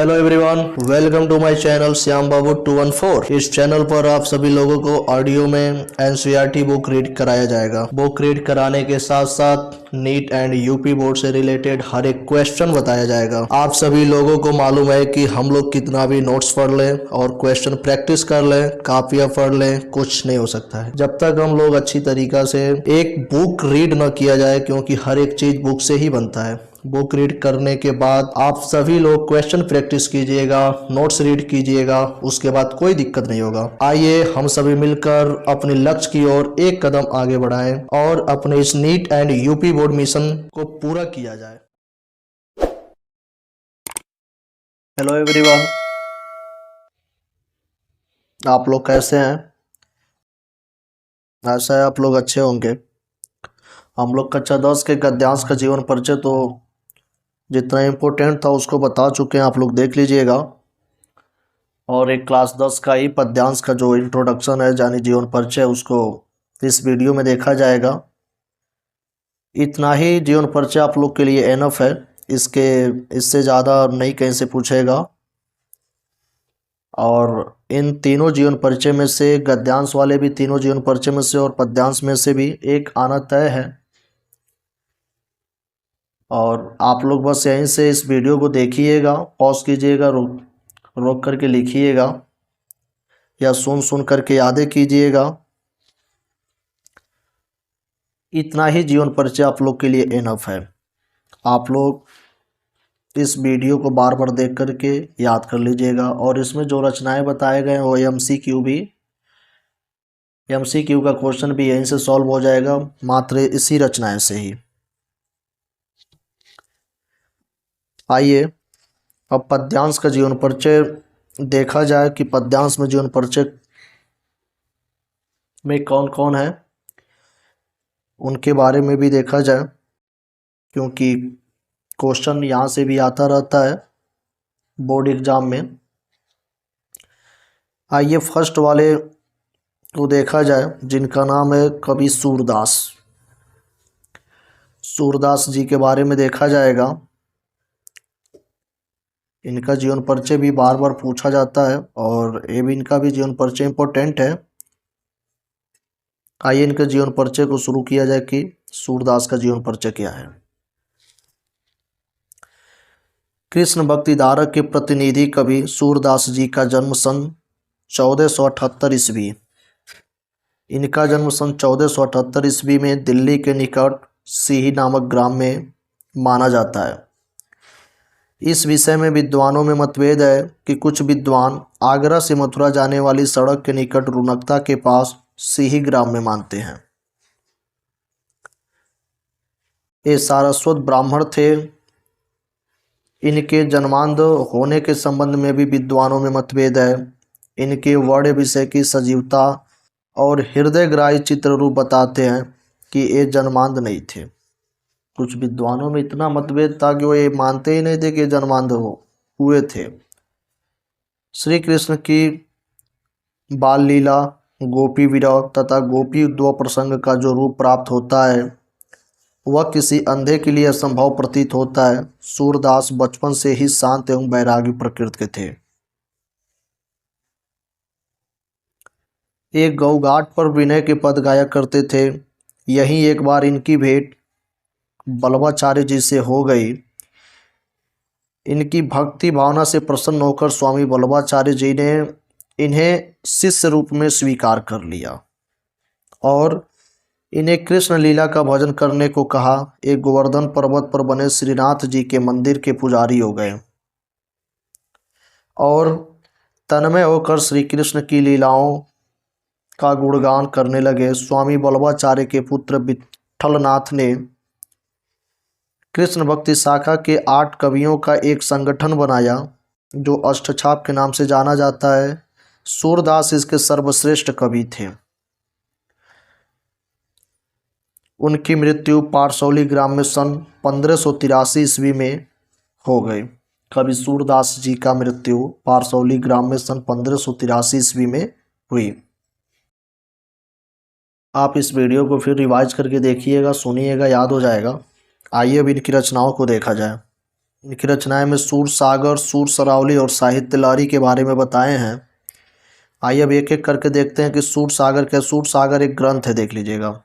Hello everyone, welcome to my channel Shyam Babu 214। इस channel पर आप सभी लोगों को ऑडियो में एनसीईआरटी बुक रीड कराया जाएगा। बुक रीड कराने के साथ साथ नीट एंड यूपी बोर्ड से रिलेटेड हर एक क्वेश्चन बताया जाएगा। आप सभी लोगों को मालूम है कि हम लोग कितना भी नोट्स पढ़ लें और क्वेश्चन प्रैक्टिस कर लें, कापियां पढ़ लें, कुछ नहीं हो सकता है जब तक हम लोग अच्छी तरीका से एक बुक रीड न किया जाए, क्योंकि हर एक चीज बुक से ही बनता है। बुक रीड करने के बाद आप सभी लोग क्वेश्चन प्रैक्टिस कीजिएगा, नोट्स रीड कीजिएगा, उसके बाद कोई दिक्कत नहीं होगा। आइए हम सभी मिलकर अपने लक्ष्य की ओर एक कदम आगे बढ़ाएं और अपने इस neat and UP board mission को पूरा किया जाए। हेलो एवरीवन, आप लोग कैसे हैं? ऐसा है आप लोग अच्छे होंगे। हम लोग कक्षा 10 के गद्यांश का जीवन परिचय तो जितना इम्पोर्टेंट था उसको बता चुके हैं, आप लोग देख लीजिएगा। और एक क्लास 10 का ही पद्यांश का जो इंट्रोडक्शन है यानी जीवन परिचय, उसको इस वीडियो में देखा जाएगा। इतना ही जीवन परिचय आप लोग के लिए एनफ है, इससे ज़्यादा नहीं कहीं से पूछेगा। और इन तीनों जीवन परिचय में से, गद्यांश वाले भी तीनों जीवन परिचय में से और पद्यांश में से भी एक आना तय है। और आप लोग बस यहीं से इस वीडियो को देखिएगा, पॉज कीजिएगा, रोक करके लिखिएगा या सुन करके यादें कीजिएगा। इतना ही जीवन परिचय आप लोग के लिए एनफ है। आप लोग इस वीडियो को बार बार देख करके याद कर लीजिएगा। और इसमें जो रचनाएं बताए गए हैं वो एमसीक्यू का क्वेश्चन भी यहीं से सॉल्व हो जाएगा, मात्र इसी रचनाएं से ही। आइए अब पद्यांश का जीवन परिचय देखा जाए कि पद्यांश में जीवन परिचय में कौन कौन है, उनके बारे में भी देखा जाए, क्योंकि क्वेश्चन यहाँ से भी आता रहता है बोर्ड एग्जाम में। आइए फर्स्ट वाले को देखा जाए, जिनका नाम है कवि सूरदास। सूरदास जी के बारे में देखा जाएगा। इनका जीवन परिचय भी बार बार पूछा जाता है और ये भी इनका भी जीवन परिचय इम्पोर्टेंट है। आइए इनके जीवन परिचय को शुरू किया जाए कि सूरदास का जीवन परिचय क्या है। कृष्ण भक्ति धारा के प्रतिनिधि कवि सूरदास जी का जन्म सन 1478 ईस्वी। इनका जन्म सन 1478 ईस्वी में दिल्ली के निकट सीही नामक ग्राम में माना जाता है। इस विषय में विद्वानों में मतभेद है कि कुछ विद्वान आगरा से मथुरा जाने वाली सड़क के निकट रुनकता के पास सीही ग्राम में मानते हैं। ये सारस्वत ब्राह्मण थे। इनके जन्मांध होने के संबंध में भी विद्वानों में मतभेद है। इनके वर्ण विषय की सजीवता और हृदयग्राही चित्र रूप बताते हैं कि ये जन्मांध नहीं थे। कुछ विद्वानों में इतना मतभेद था कि वो ये मानते ही नहीं थे कि जन्मांध हुए थे। श्री कृष्ण की बाल लीला, गोपी विरह तथा गोपी उद्भव प्रसंग का जो रूप प्राप्त होता है वह किसी अंधे के लिए असंभव प्रतीत होता है। सूरदास बचपन से ही शांत एवं वैरागी प्रकृति के थे। एक गौघाट पर विनय के पद गाया करते थे। यहीं एक बार इनकी भेंट बल्लभाचार्य जी से हो गई। इनकी भक्ति भावना से प्रसन्न होकर स्वामी बल्लभाचार्य जी ने इन्हें शिष्य रूप में स्वीकार कर लिया और इन्हें कृष्ण लीला का भजन करने को कहा। एक गोवर्धन पर्वत पर बने श्रीनाथ जी के मंदिर के पुजारी हो गए और तन्मय होकर श्री कृष्ण की लीलाओं का गुणगान करने लगे। स्वामी बल्लभाचार्य के पुत्र विट्ठलनाथ ने कृष्ण भक्ति शाखा के 8 कवियों का एक संगठन बनाया जो अष्टछाप के नाम से जाना जाता है। सूरदास इसके सर्वश्रेष्ठ कवि थे। उनकी मृत्यु पारसौली ग्राम में सन 1583 ईस्वी में हो गई। कवि सूरदास जी का मृत्यु पारसौली ग्राम में सन 1583 ईस्वी में हुई। आप इस वीडियो को फिर रिवाइज करके देखिएगा, सुनिएगा, याद हो जाएगा। आइए अब इनकी रचनाओं को देखा जाए। इनकी रचनाएं में सूर सागर, सूर सरावली और साहित्य लहरी के बारे में बताए हैं। आइए अब एक एक करके देखते हैं कि सूर सागर क्या। सूर सागर एक ग्रंथ है, देख लीजिएगा।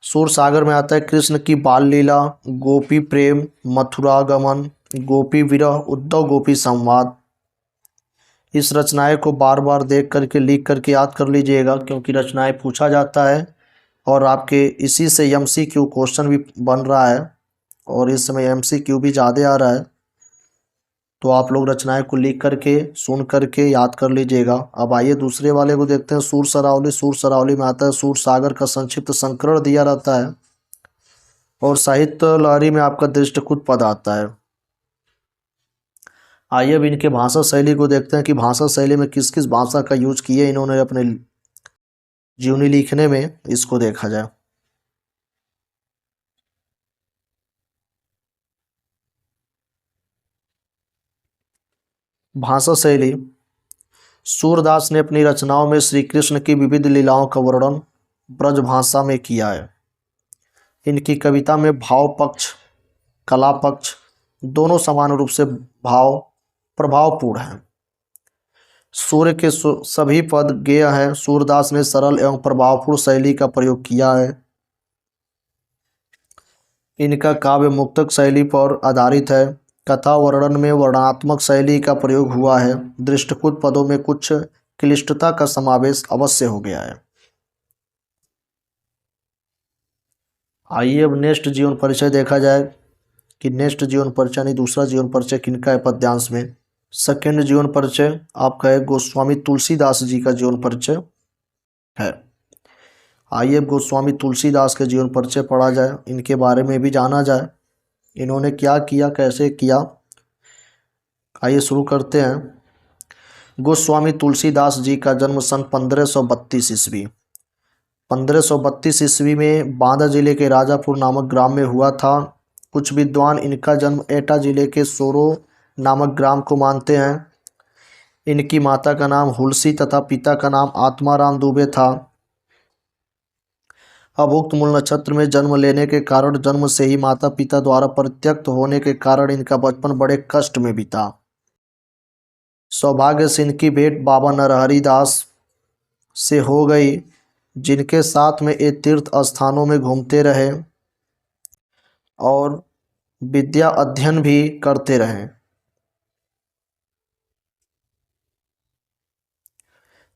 सूर सागर में आता है कृष्ण की बाल लीला, गोपी प्रेम, मथुरागमन, गोपी विरह, उद्धव गोपी संवाद। इस रचनाएं को बार बार देख करके लिख करके याद कर लीजिएगा, क्योंकि रचनाएं पूछा जाता है और आपके इसी से एमसीक्यू क्वेश्चन भी बन रहा है और इस समय एमसीक्यू भी ज़्यादा आ रहा है। तो आप लोग रचनाएं को लिख करके सुन करके याद कर लीजिएगा। अब आइए दूसरे वाले को देखते हैं, सूर सरावली। सूर सरावली में आता है सूर सागर का संक्षिप्त संस्करण दिया रहता है और साहित्य लहरी में आपका दृष्टिकृत पद आता है। आइए अब इनके भाषा शैली को देखते हैं कि भाषा शैली में किस किस भाषा का यूज किए इन्होंने अपने जीवनी लिखने में, इसको देखा जाए। भाषा शैली, सूरदास ने अपनी रचनाओं में श्री कृष्ण की विविध लीलाओं का वर्णन ब्रज भाषा में किया है। इनकी कविता में भाव पक्ष, कला पक्ष दोनों समान रूप से प्रभावपूर्ण हैं। सूर्य के सभी पद गेय हैं। सूरदास ने सरल एवं प्रभावपूर्ण शैली का प्रयोग किया है। इनका काव्य मुक्तक शैली पर आधारित है। कथा वर्णन में वर्णनात्मक शैली का प्रयोग हुआ है। दृष्टिकृत पदों में कुछ क्लिष्टता का समावेश अवश्य हो गया है। आइए अब नेक्स्ट जीवन परिचय देखा जाए कि नेक्स्ट जीवन परिचय नहीं, दूसरा जीवन परिचय किनका है पद्यांश में। सेकेंड जीवन परिचय आपका है गोस्वामी तुलसीदास जी का जीवन परिचय है। आइए अब गोस्वामी तुलसीदास के जीवन परिचय पढ़ा जाए, इनके बारे में भी जाना जाए, इन्होंने क्या किया, कैसे किया। आइए शुरू करते हैं। गोस्वामी तुलसीदास जी का जन्म सन 1532 ईस्वी 1532 ईस्वी में बांदा जिले के राजापुर नामक ग्राम में हुआ था। कुछ विद्वान इनका जन्म एटा जिले के सोरो नामक ग्राम को मानते हैं। इनकी माता का नाम हुलसी तथा पिता का नाम आत्माराम दुबे था। अभुक्त मूल नक्षत्र में जन्म लेने के कारण जन्म से ही माता पिता द्वारा परित्यक्त होने के कारण इनका बचपन बड़े कष्ट में बीता। सौभाग्य से इनकी भेंट बाबा नरहरि दास से हो गई, जिनके साथ में ये तीर्थ स्थानों में घूमते रहे और विद्या अध्ययन भी करते रहे।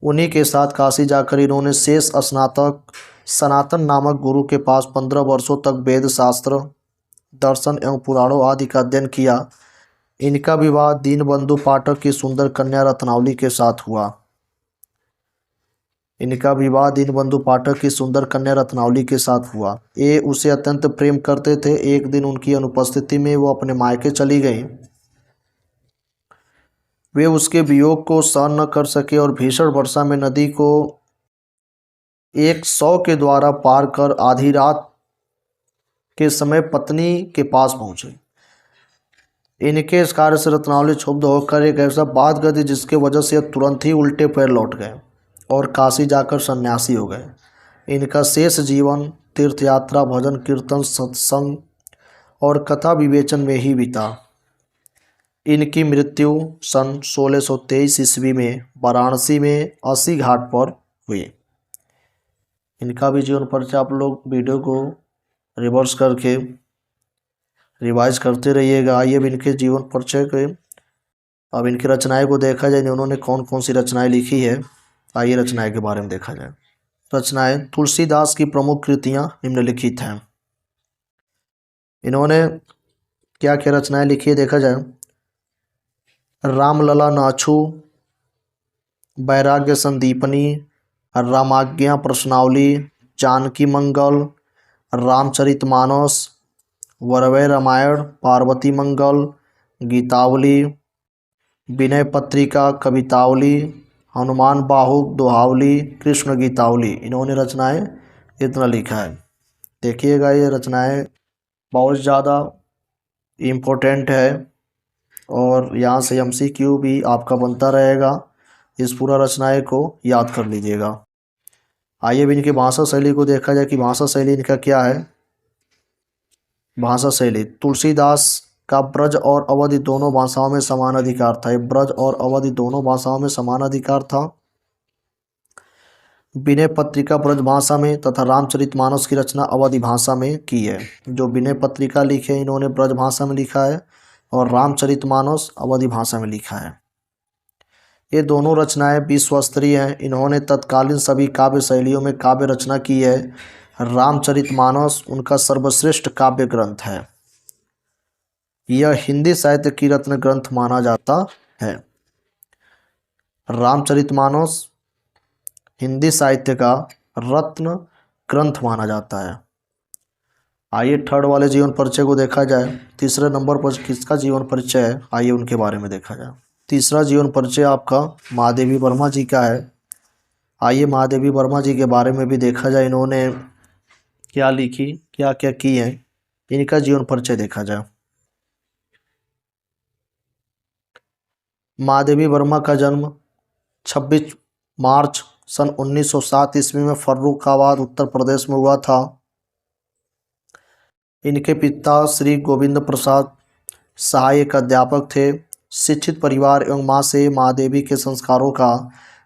उन्हीं के साथ काशी जाकर इन्होंने शेष स्नातक सनातन नामक गुरु के पास 15 वर्षों तक वेद शास्त्र, दर्शन एवं पुराणों आदि का अध्ययन किया। इनका विवाह दीनबंधु पाठक की सुंदर कन्या रत्नावली के साथ हुआ। इनका विवाह दीनबंधु पाठक की सुंदर कन्या रत्नावली के साथ हुआ। ये उसे अत्यंत प्रेम करते थे। एक दिन उनकी अनुपस्थिति में वो अपने मायके चली गई। वे उसके वियोग को सहन न कर सके और भीषण वर्षा में नदी को एक 100 के द्वारा पार कर आधी रात के समय पत्नी के पास पहुंचे। इनके इस कार्य से रत्नावली क्षुब्ध होकर एक ऐसा बात कर दी जिसके वजह से तुरंत ही उल्टे पैर लौट गए और काशी जाकर सन्यासी हो गए। इनका शेष जीवन तीर्थ यात्रा, भजन कीर्तन, सत्संग और कथा विवेचन में ही बीता। इनकी मृत्यु सन 1623 ईस्वी में वाराणसी में 80 घाट पर हुई। इनका भी जीवन परिचय आप लोग वीडियो को रिवर्स करके रिवाइज करते रहिएगा। आइए अब इनके जीवन परिचय के, अब इनकी रचनाएं को देखा जाए, उन्होंने कौन कौन सी रचनाएं लिखी है। आइए रचनाएं के बारे में देखा जाए। रचनाएं, तुलसीदास की प्रमुख कृतियां निम्नलिखित हैं। इन्होंने क्या क्या रचनाएं लिखी है देखा जाए। रामलला नाछू, वैराग्य संदीपनी, रामाज्ञा प्रश्नावली, जानकी मंगल, रामचरितमानस, वरवै रामायण, पार्वती मंगल, गीतावली, विनय पत्रिका, कवितावली, हनुमान बाहुक, दोहावली, कृष्ण गीतावली। इन्होंने रचनाएं इतना लिखा है। देखिएगा ये रचनाएं बहुत ज़्यादा इम्पोर्टेंट है और यहाँ से एमसीक्यू भी आपका बनता रहेगा। इस पूरा रचनाएं को याद कर लीजिएगा। आइए भी इनकी भाषा शैली को देखा जाए कि भाषा शैली इनका क्या है। भाषा शैली, तुलसीदास का ब्रज और अवधि दोनों भाषाओं में समान अधिकार था। ब्रज और अवधि दोनों भाषाओं में समान अधिकार था। विनय पत्रिका ब्रज भाषा में तथा रामचरितमानस की रचना अवधि भाषा में की है। जो विनय पत्रिका लिखे इन्होंने ब्रज भाषा में लिखा है और रामचरितमानस अवधि भाषा में लिखा है। ये दोनों रचनाएं विश्व स्तरीय हैं। इन्होंने तत्कालीन सभी काव्य शैलियों में काव्य रचना की है। रामचरितमानस उनका सर्वश्रेष्ठ काव्य ग्रंथ है। यह हिंदी साहित्य की रत्न ग्रंथ माना जाता है। रामचरितमानस हिंदी साहित्य का रत्न ग्रंथ माना जाता है। आइए थर्ड वाले जीवन परिचय को देखा जाए। तीसरे नंबर पर किसका जीवन परिचय है, आइए उनके बारे में देखा जाए। तीसरा जीवन परिचय आपका महादेवी वर्मा जी का है। आइए महादेवी वर्मा जी के बारे में भी देखा जाए, इन्होंने क्या लिखी, क्या क्या की है, इनका जीवन परिचय देखा जाए। महादेवी वर्मा का जन्म 26 मार्च सन 1907 ईस्वी में फर्रुखाबाद उत्तर प्रदेश में हुआ था। इनके पिता श्री गोविंद प्रसाद सहायक अध्यापक थे। शिक्षित परिवार एवं माँ से महादेवी के संस्कारों का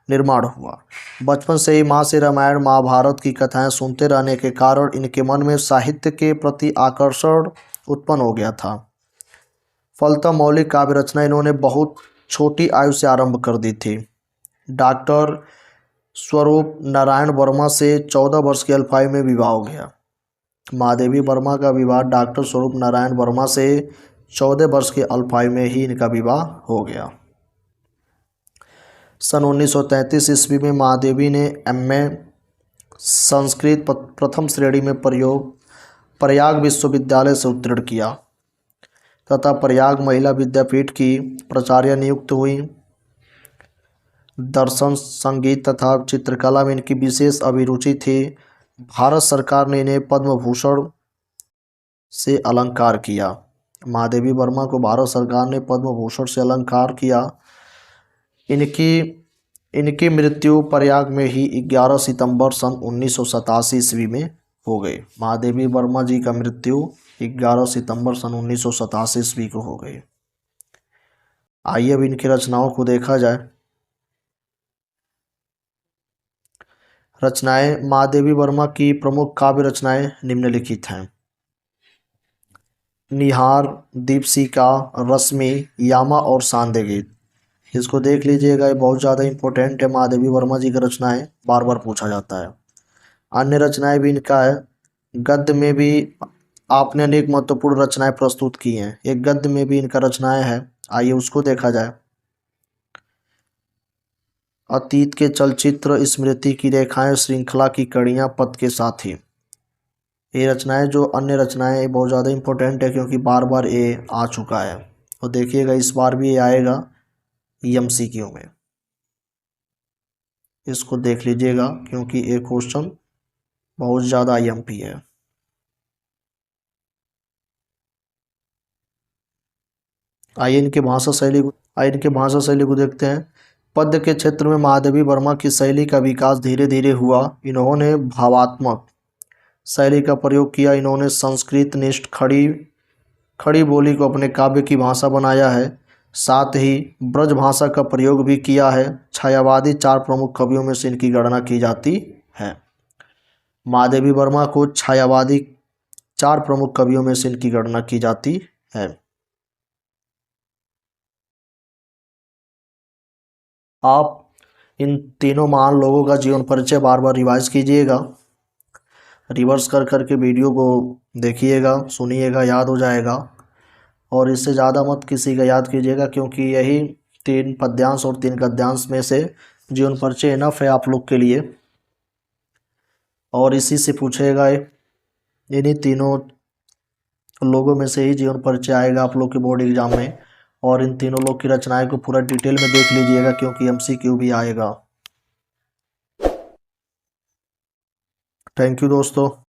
निर्माण हुआ। बचपन से ही माँ से रामायण महाभारत की कथाएं सुनते रहने के कारण इनके मन में साहित्य के प्रति आकर्षण उत्पन्न हो गया था। फलतः मौलिक काव्य रचना इन्होंने बहुत छोटी आयु से आरंभ कर दी थी। डॉक्टर स्वरूप नारायण वर्मा से 14 वर्ष की अल्पायु में विवाह हो गया। महादेवी वर्मा का विवाह डॉक्टर स्वरूप नारायण वर्मा से 14 वर्ष की अल्पायु में ही इनका विवाह हो गया। सन 1933 ईस्वी में महादेवी ने एमए संस्कृत प्रथम श्रेणी में प्रयाग विश्वविद्यालय से उत्तीर्ण किया तथा प्रयाग महिला विद्यापीठ की प्राचार्य नियुक्त हुई। दर्शन, संगीत तथा चित्रकला में इनकी विशेष अभिरुचि थी। भारत सरकार ने इन्हें पद्म भूषण से अलंकार किया। महादेवी वर्मा को भारत सरकार ने पद्म भूषण से अलंकार किया। इनकी मृत्यु प्रयाग में ही 11 सितंबर सन 1987 ईस्वी में हो गई। महादेवी वर्मा जी का मृत्यु 11 सितंबर सन 1987 ईस्वी को हो गई। आइए अब इनकी रचनाओं को देखा जाए। रचनाएं महादेवी वर्मा की प्रमुख काव्य रचनाएं निम्नलिखित हैं। निहार, दीपशिखा, रश्मि, यामा और सांध्य गीत। इसको देख लीजिएगा, ये बहुत ज़्यादा इंपॉर्टेंट है। महादेवी वर्मा जी की रचनाएं बार बार पूछा जाता है। अन्य रचनाएं भी इनका है। गद्य में भी आपने अनेक महत्वपूर्ण रचनाएं प्रस्तुत की हैं। एक गद्य में भी इनका रचनाएं हैं, आइए उसको देखा जाए। अतीत के चलचित्र, स्मृति की रेखाएं, श्रृंखला की कड़ियां, पद के साथी। ये रचनाएं जो अन्य रचनाएं ये बहुत ज़्यादा इंपॉर्टेंट है क्योंकि बार बार ये आ चुका है। तो देखिएगा इस बार भी ये आएगा एमसीक्यू में, इसको देख लीजिएगा क्योंकि ये क्वेश्चन बहुत ज़्यादा आईएमपी है। आइए इनके भाषा शैली को देखते हैं। पद्य के क्षेत्र में महादेवी वर्मा की शैली का विकास धीरे धीरे हुआ। इन्होंने भावात्मक शैली का प्रयोग किया। इन्होंने संस्कृत निष्ठ खड़ी बोली को अपने काव्य की भाषा बनाया है। साथ ही ब्रज भाषा का प्रयोग भी किया है। छायावादी 4 प्रमुख कवियों में से इनकी गणना की जाती है। महादेवी वर्मा को छायावादी 4 प्रमुख कवियों में से इनकी गणना की जाती है। आप इन तीनों महान लोगों का जीवन परिचय बार बार रिवाइज कीजिएगा, रिवर्स कर करके वीडियो को देखिएगा, सुनिएगा, याद हो जाएगा। और इससे ज़्यादा मत किसी का याद कीजिएगा क्योंकि यही 3 पद्यांश और 3 गद्यांश में से जीवन परिचय इनफ है आप लोग के लिए। और इसी से पूछेगा, इन्हीं तीनों लोगों में से ही जीवन परिचय आएगा आप लोग के बोर्ड एग्जाम में। और इन तीनों लोग की रचनाएं को पूरा डिटेल में देख लीजिएगा क्योंकि एमसीक्यू भी आएगा। थैंक यू दोस्तों।